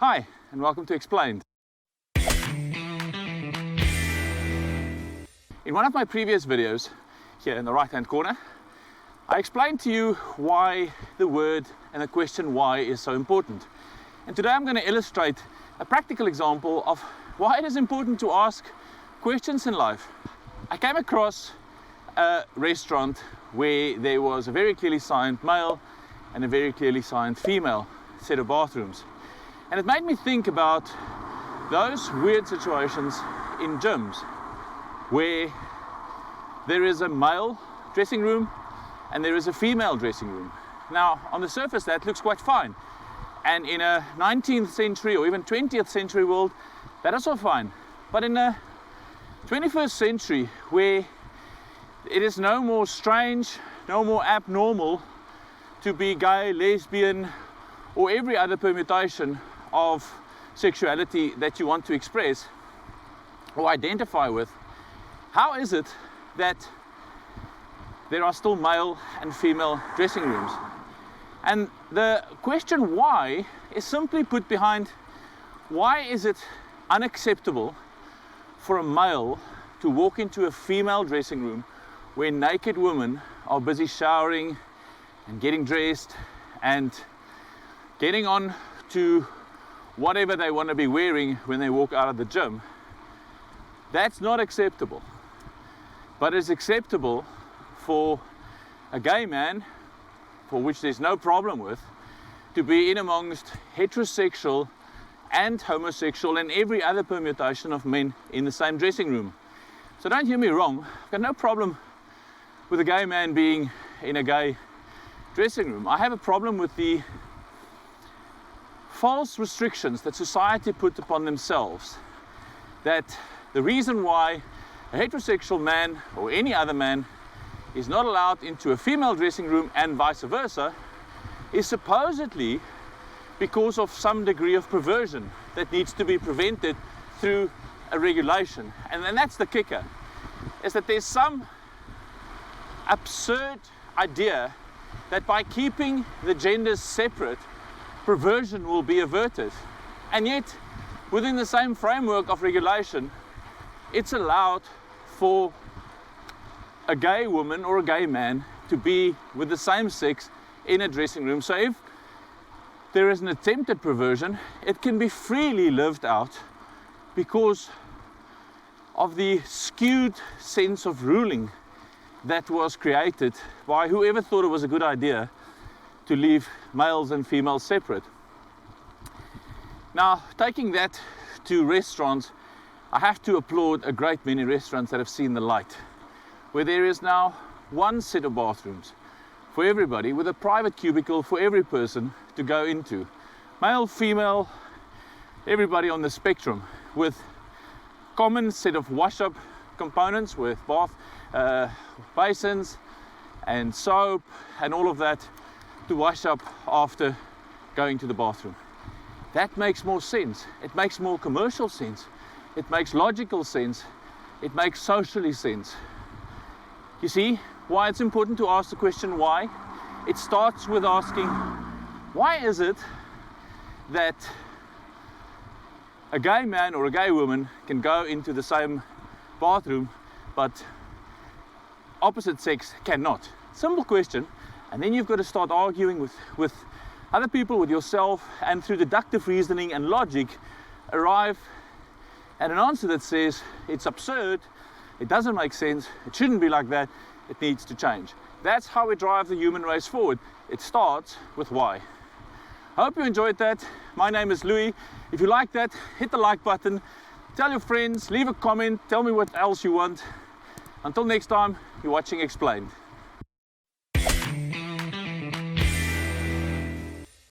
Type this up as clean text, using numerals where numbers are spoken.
Hi, and welcome to Explained. In one of my previous videos, here in the right-hand corner, I explained to you why the word and the question why is so important. And today I'm going to illustrate a practical example of why it is important to ask questions in life. I came across a restaurant where there was a very clearly signed male and a very clearly signed female set of bathrooms. And it made me think about those weird situations in gyms where there is a male dressing room and there is a female dressing room. Now, on the surface, that looks quite fine. And in a 19th century or even 20th century world, that is all fine. But in the 21st century, where it is no more strange, no more abnormal to be gay, lesbian, or every other permutation of sexuality that you want to express or identify with, how is it that there are still male and female dressing rooms? And the question why is simply put behind, why is it unacceptable for a male to walk into a female dressing room where naked women are busy showering and getting dressed and getting on to whatever they want to be wearing when they walk out of the gym? That's not acceptable. But it's acceptable for a gay man, for which there's no problem with, to be in amongst heterosexual and homosexual and every other permutation of men in the same dressing room. So don't hear me wrong, I've got no problem with a gay man being in a gay dressing room. I have a problem with the false restrictions that society put upon themselves, that the reason why a heterosexual man or any other man is not allowed into a female dressing room and vice versa is supposedly because of some degree of perversion that needs to be prevented through a regulation. And then that's the kicker, is that there's some absurd idea that by keeping the genders separate, perversion will be averted. And yet, within the same framework of regulation, it's allowed for a gay woman or a gay man to be with the same sex in a dressing room. So if there is an attempted perversion, it can be freely lived out because of the skewed sense of ruling that was created by whoever thought it was a good idea to leave males and females separate. Now, taking that to restaurants, I have to applaud a great many restaurants that have seen the light, where there is now one set of bathrooms for everybody with a private cubicle for every person to go into. Male, female, everybody on the spectrum, with common set of wash-up components with bath basins and soap and all of that to wash up after going to the bathroom. That makes more sense. It makes more commercial sense. It makes logical sense. It makes socially sense. You see why it's important to ask the question why? It starts with asking, why is it that a gay man or a gay woman can go into the same bathroom but opposite sex cannot? Simple question. And then you've got to start arguing with other people, with yourself, and through deductive reasoning and logic arrive at an answer that says it's absurd, it doesn't make sense, it shouldn't be like that, it needs to change. That's how we drive the human race forward. It starts with why. I hope you enjoyed that. My name is Louis. If you like that, hit the like button, tell your friends, leave a comment, tell me what else you want. Until next time, you're watching Explained.